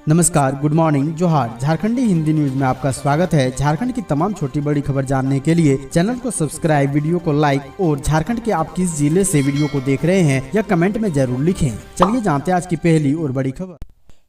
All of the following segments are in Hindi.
नमस्कार, गुड मॉर्निंग, जोहार। झारखंडी हिंदी न्यूज में आपका स्वागत है। झारखंड की तमाम छोटी बड़ी खबर जानने के लिए चैनल को सब्सक्राइब, वीडियो को लाइक और झारखंड के आप किस जिले से वीडियो को देख रहे हैं या कमेंट में जरूर लिखें। चलिए जानते हैं आज की पहली और बड़ी खबर।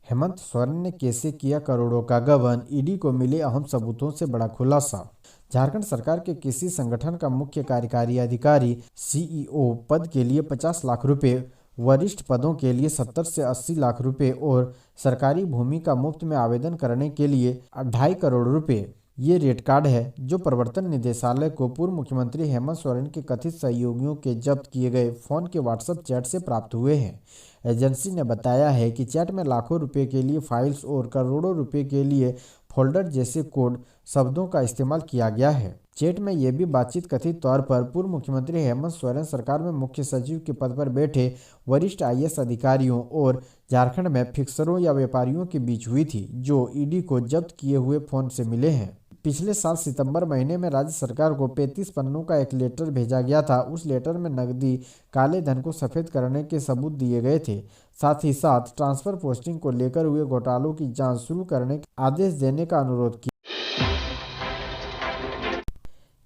हेमंत सोरेन ने कैसे किया करोड़ों का गबन, ईडी को मिले अहम सबूतों से बड़ा खुलासा। झारखंड सरकार के किसी संगठन का मुख्य कार्यकारी अधिकारी सीईओ पद के लिए 50 लाख रुपए, वरिष्ठ पदों के लिए 70 से 80 लाख रुपए और सरकारी भूमि का मुफ्त में आवेदन करने के लिए 2.5 करोड़ रुपए, ये रेड कार्ड है जो प्रवर्तन निदेशालय को पूर्व मुख्यमंत्री हेमंत सोरेन के कथित सहयोगियों के जब्त किए गए फोन के व्हाट्सएप चैट से प्राप्त हुए हैं। एजेंसी ने बताया है कि चैट में लाखों रुपए के लिए फाइल्स और करोड़ों रुपए के लिए फोल्डर जैसे कोड शब्दों का इस्तेमाल किया गया है। चैट में यह भी बातचीत कथित तौर पर पूर्व मुख्यमंत्री हेमंत सोरेन सरकार में मुख्य सचिव के पद पर बैठे वरिष्ठ आईएएस अधिकारियों और झारखंड में फिक्सरों या व्यापारियों के बीच हुई थी, जो ईडी को जब्त किए हुए फोन से मिले हैं। पिछले साल सितंबर महीने में राज्य सरकार को 35 पन्नों का एक लेटर भेजा गया था। उस लेटर में नकदी काले धन को सफेद करने के सबूत दिए गए थे। साथ ही साथ ट्रांसफर पोस्टिंग को लेकर हुए घोटालों की जांच शुरू करने का आदेश देने का अनुरोध किया।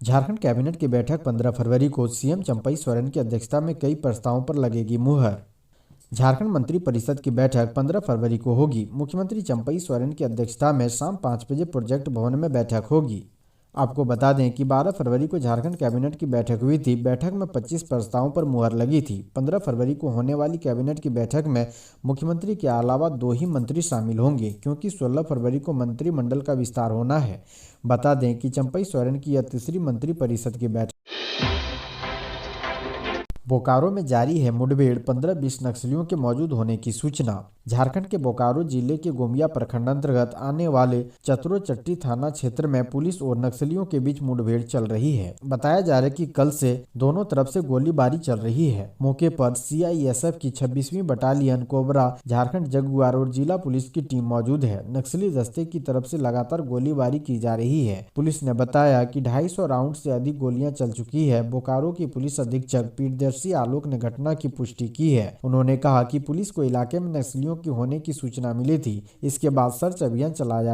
झारखंड कैबिनेट की बैठक 15 फरवरी को सीएम चंपई सोरेन की अध्यक्षता में कई प्रस्तावों पर लगेगी मुहर। झारखंड मंत्री परिषद की बैठक 15 फरवरी को होगी। मुख्यमंत्री चंपई सोरेन की अध्यक्षता में शाम 5 बजे प्रोजेक्ट भवन में बैठक होगी। आपको बता दें कि 12 फरवरी को झारखंड कैबिनेट की बैठक हुई थी। बैठक में 25 प्रस्तावों पर मुहर लगी थी। 15 फरवरी को होने वाली कैबिनेट की बैठक में मुख्यमंत्री के अलावा 2 ही मंत्री शामिल होंगे, क्योंकि 16 फरवरी को मंत्रिमंडल का विस्तार होना है। बता दें कि चंपई सोरेन की यह तीसरी मंत्री परिषद की बैठक। बोकारो में जारी है मुठभेड़, 15-20 नक्सलियों के मौजूद होने की सूचना। झारखंड के बोकारो जिले के गोमिया प्रखंड अंतर्गत आने वाले चतुरोचट्टी थाना क्षेत्र में पुलिस और नक्सलियों के बीच मुठभेड़ चल रही है। बताया जा रहा है कि कल से दोनों तरफ से गोलीबारी चल रही है। मौके पर सीआईएसएफ की 26वीं बटालियन, कोबरा, झारखंड जगुआर और जिला पुलिस की टीम मौजूद है। नक्सली दस्ते की तरफ से लगातार गोलीबारी की जा रही है। पुलिस ने बताया कि 250 राउंड से अधिक गोलियां चल चुकी है। बोकारो की पुलिस अधीक्षक पीरदर्शी आलोक ने घटना की पुष्टि की है। उन्होंने कहा कि पुलिस को इलाके में नक्सलियों की होने की सूचना मिली थी। इसके बाद सर्च अभियान चलाया।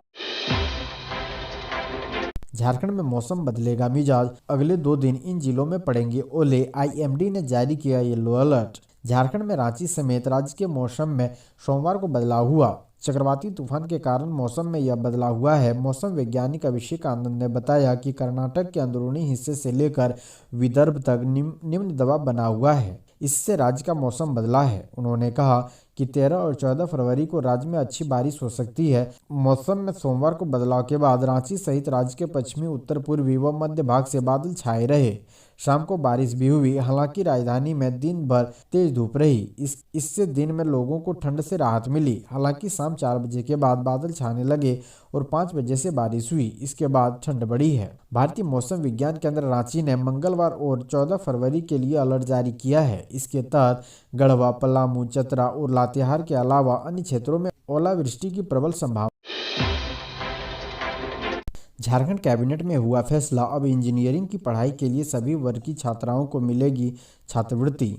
झारखंड में मौसम बदलेगा मिजाज, अगले 2 दिन इन जिलों में पड़ेंगे ओले। आईएमडी ने जारी किया येलो अलर्ट। झारखंड में रांची समेत राज्य के मौसम में सोमवार को बदलाव हुआ। चक्रवाती तूफान के कारण मौसम में यह बदलाव हुआ है। मौसम वैज्ञानिक अभिषेक आनंद ने बताया कि कर्नाटक के अंदरूनी हिस्से से लेकर विदर्भ तक निम्न दबाव बना हुआ है। इससे राज्य का मौसम बदला है। उन्होंने कहा कि 13 और 14 फरवरी को राज्य में अच्छी बारिश हो सकती है। मौसम में सोमवार को बदलाव के बाद रांची सहित राज्य के पश्चिमी, उत्तर पूर्वी व मध्य भाग से बादल छाए रहे। शाम को बारिश भी हुई। हालांकि राजधानी में दिन भर तेज धूप रही। इससे दिन में लोगों को ठंड से राहत मिली। हालांकि शाम 4 बजे के बाद बादल छाने लगे और 5 बजे से बारिश हुई। इसके बाद ठंड बढ़ी है। भारतीय मौसम विज्ञान केंद्र रांची ने मंगलवार और 14 फरवरी के लिए अलर्ट जारी किया है। इसके तहत गढ़वा, पलामू, चतरा और लातेहार के अलावा अन्य क्षेत्रों में ओलावृष्टि की प्रबल संभावना। झारखंड कैबिनेट में हुआ फैसला, अब इंजीनियरिंग की पढ़ाई के लिए सभी वर्ग की छात्राओं को मिलेगी छात्रवृत्ति।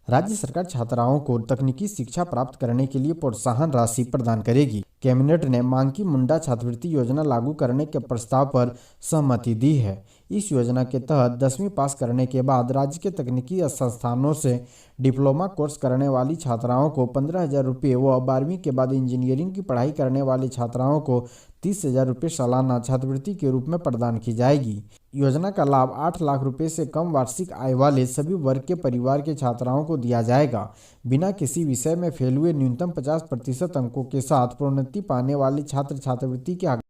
राज्य सरकार छात्राओं को तकनीकी शिक्षा प्राप्त करने के लिए प्रोत्साहन राशि प्रदान करेगी। कैबिनेट ने मांकी मुंडा छात्रवृत्ति योजना लागू करने के प्रस्ताव पर सहमति दी है। इस योजना के तहत 10वीं पास करने के बाद राज्य के तकनीकी संस्थानों से डिप्लोमा कोर्स करने वाली छात्राओं को 15,000 रुपये व 12वीं के बाद इंजीनियरिंग की पढ़ाई करने वाली छात्राओं को 30,000 रुपये सालाना छात्रवृत्ति के रूप में प्रदान की जाएगी। योजना का लाभ 8 लाख रुपए से कम वार्षिक आय वाले सभी वर्ग के परिवार के छात्राओं को दिया जाएगा। बिना किसी विषय में फेल हुए न्यूनतम 50% अंकों के साथ प्रोन्नति पाने वाले छात्र छात्रवृत्ति के।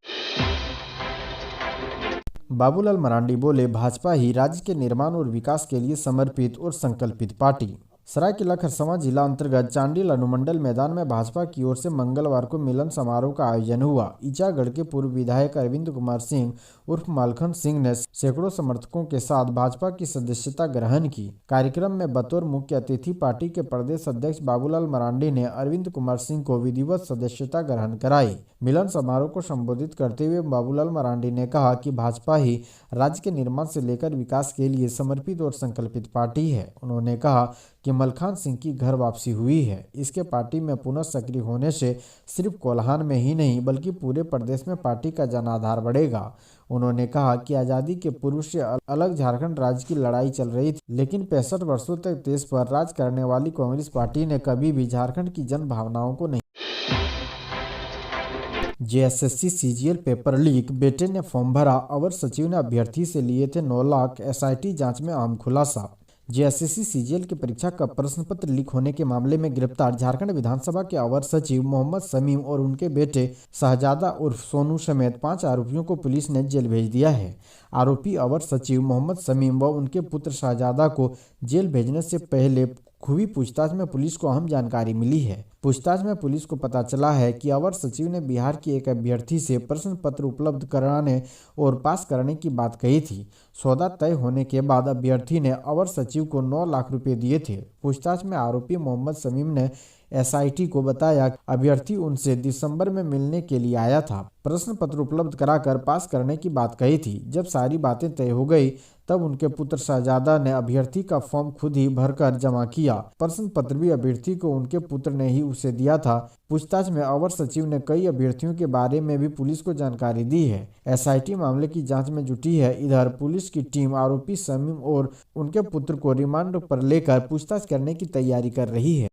बाबूलाल मरांडी बोले, भाजपा ही राज्य के निर्माण और विकास के लिए समर्पित और संकल्पित पार्टी। सरायकेला खरसावां जिला अंतर्गत चांडिल अनुमंडल मैदान में भाजपा की ओर से मंगलवार को मिलन समारोह का आयोजन हुआ। ईचागढ़ के पूर्व विधायक अरविंद कुमार सिंह उर्फ मालखन सिंह ने सैकड़ों समर्थकों के साथ भाजपा की सदस्यता ग्रहण की। कार्यक्रम में बतौर मुख्य अतिथि पार्टी के प्रदेश अध्यक्ष बाबूलाल मरांडी ने अरविंद कुमार सिंह को विधिवत सदस्यता ग्रहण कराई। मिलन समारोह को संबोधित करते हुए बाबूलाल मरांडी ने कहा कि भाजपा ही राज्य के निर्माण से लेकर विकास के लिए समर्पित और संकल्पित पार्टी है। उन्होंने कहा कि मलखान सिंह की घर वापसी हुई है। इसके पार्टी में पुनः सक्रिय होने से सिर्फ कोल्हान में ही नहीं बल्कि पूरे प्रदेश में पार्टी का जनाधार बढ़ेगा। उन्होंने कहा कि आज़ादी के पूर्व से अलग झारखंड राज्य की लड़ाई चल रही थी, लेकिन 65 वर्षों तक देश पर राज करने वाली कांग्रेस पार्टी ने कभी भी झारखंड की जन भावनाओं को नहीं। जेएसएससी सीजीएल पेपर लीक, बेटे ने फॉर्म भरा, अवर सचिव ने अभ्यर्थी से लिए थे 9 लाख, एसआईटी जांच में आम खुलासा। जेएसएससी सीजीएल की परीक्षा का प्रश्न पत्र लीक होने के मामले में गिरफ्तार झारखंड विधानसभा के अवर सचिव मोहम्मद शमीम और उनके बेटे शहजादा उर्फ सोनू समेत 5 आरोपियों को पुलिस ने जेल भेज दिया है। आरोपी अवर सचिव मोहम्मद शमीम व उनके पुत्र शहजादा को जेल भेजने से पहले हुई पूछताछ में पुलिस को अहम जानकारी मिली है। पूछताछ में पुलिस को पता चला है कि अवर सचिव ने बिहार की एक अभ्यर्थी से प्रश्न पत्र उपलब्ध कराने और पास करने की बात कही थी। सौदा तय होने के बाद अभ्यर्थी ने अवर सचिव को 9 लाख रुपए दिए थे। पूछताछ में आरोपी मोहम्मद शमीम ने एसआईटी को बताया अभ्यर्थी उनसे दिसंबर में मिलने के लिए आया था, प्रश्न पत्र उपलब्ध कराकर पास करने की बात कही थी। जब सारी बातें तय हो गई तब उनके पुत्र शहजादा ने अभ्यर्थी का फॉर्म खुद ही भरकर जमा किया। प्रश्न पत्र भी अभ्यर्थी को उनके पुत्र ने ही उसे दिया था। पूछताछ में अवर सचिव ने कई अभ्यर्थियों के बारे में भी पुलिस को जानकारी दी है। एसआईटी मामले की जांच में जुटी है। इधर पुलिस की टीम आरोपी शमीम और उनके पुत्र को रिमांड पर लेकर पूछताछ करने की तैयारी कर रही है।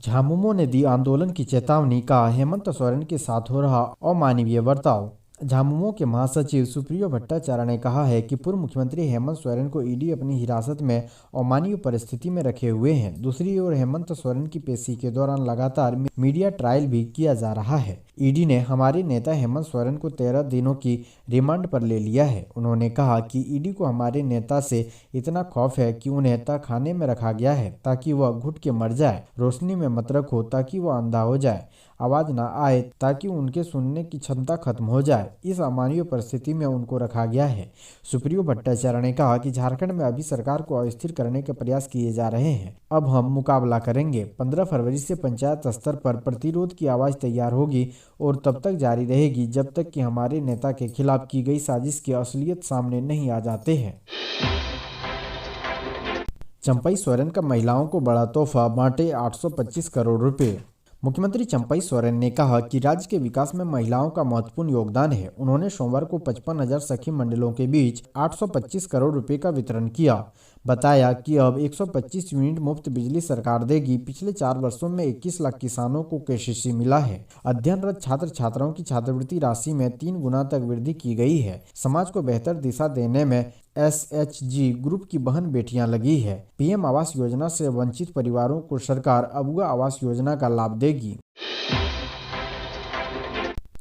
झामुमो ने दी आंदोलन की चेतावनी, कहा हेमंत सोरेन के साथ हो रहा अमानवीय बर्ताव। झामुमो के महासचिव सुप्रियो भट्टाचार्य ने कहा है कि पूर्व मुख्यमंत्री हेमंत सोरेन को ईडी अपनी हिरासत में अमानवीय परिस्थिति में रखे हुए हैं। दूसरी ओर हेमंत सोरेन की पेशी के दौरान लगातार मीडिया ट्रायल भी किया जा रहा है। ईडी ने हमारे नेता हेमंत सोरेन को 13 दिनों की रिमांड पर ले लिया है। उन्होंने कहा कि ईडी को हमारे नेता से इतना खौफ है कि उन्हें तहखाने में रखा गया है ताकि वह घुट के मर जाए, रोशनी में मत रखो ताकि वह अंधा हो जाए, आवाज ना आए ताकि उनके सुनने की क्षमता खत्म हो जाए। इस अमानवीय परिस्थिति में उनको रखा गया है। सुप्रियो भट्टाचार्य ने कहा कि झारखंड में अभी सरकार को अस्थिर करने के प्रयास किए जा रहे हैं। अब हम मुकाबला करेंगे। 15 फरवरी से पंचायत स्तर पर प्रतिरोध की आवाज तैयार होगी और तब तक जारी रहेगी जब तक कि हमारे नेता के खिलाफ की गई साजिश की असलियत सामने नहीं आ जाते हैं। चंपई सोरेन का महिलाओं को बड़ा तोहफा, बांटे 825 करोड़ रुपए। मुख्यमंत्री चंपई सोरेन ने कहा कि राज्य के विकास में महिलाओं का महत्वपूर्ण योगदान है। उन्होंने सोमवार को 55,000 सखी मंडलों के बीच 825 करोड़ रुपए का वितरण किया। बताया कि अब 125 यूनिट मुफ्त बिजली सरकार देगी। पिछले 4 वर्षों में 21 लाख किसानों को केसीसी मिला है। अध्ययनरत छात्र छात्राओं की छात्रवृत्ति राशि में 3 गुना तक वृद्धि की गई है। समाज को बेहतर दिशा देने में एसएचजी ग्रुप की बहन बेटियां लगी है। पीएम आवास योजना से वंचित परिवारों को सरकार अबुआ आवास योजना का लाभ देगी।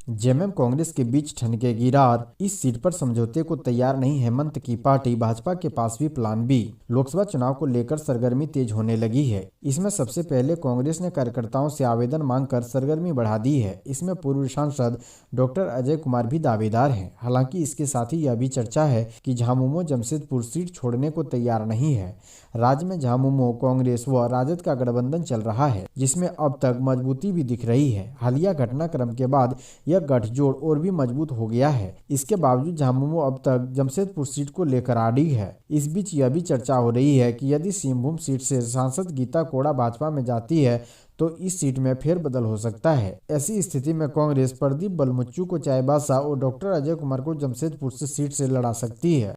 जेएमएम कांग्रेस के बीच ठनके गिरार, इस सीट पर समझौते को तैयार नहीं हेमंत की पार्टी, भाजपा के पास भी प्लान बी। लोकसभा चुनाव को लेकर सरगर्मी तेज होने लगी है। इसमें सबसे पहले कांग्रेस ने कार्यकर्ताओं से आवेदन मांगकर सरगर्मी बढ़ा दी है। इसमें पूर्व सांसद डॉक्टर अजय कुमार भी दावेदार हैं। हालांकि इसके साथ ही यह भी चर्चा है कि झामुमो जमशेदपुर सीट छोड़ने को तैयार नहीं है। राज्य में झामुमो, कांग्रेस व राजद का गठबंधन चल रहा है, जिसमें अब तक मजबूती भी दिख रही है। हालिया घटनाक्रम के बाद यह गठजोड़ और भी मजबूत हो गया है। इसके बावजूद झामुमो अब तक जमशेदपुर सीट को लेकर अड़ी है। इस बीच यह भी चर्चा हो रही है कि यदि सिंहभूम सीट से सांसद गीता कोड़ा भाजपा में जाती है तो इस सीट में फेरबदल हो सकता है। ऐसी स्थिति में कांग्रेस प्रदीप बलमुच्चू को चाईबासा और डॉक्टर अजय कुमार को जमशेदपुर से सीट से लड़ा सकती है।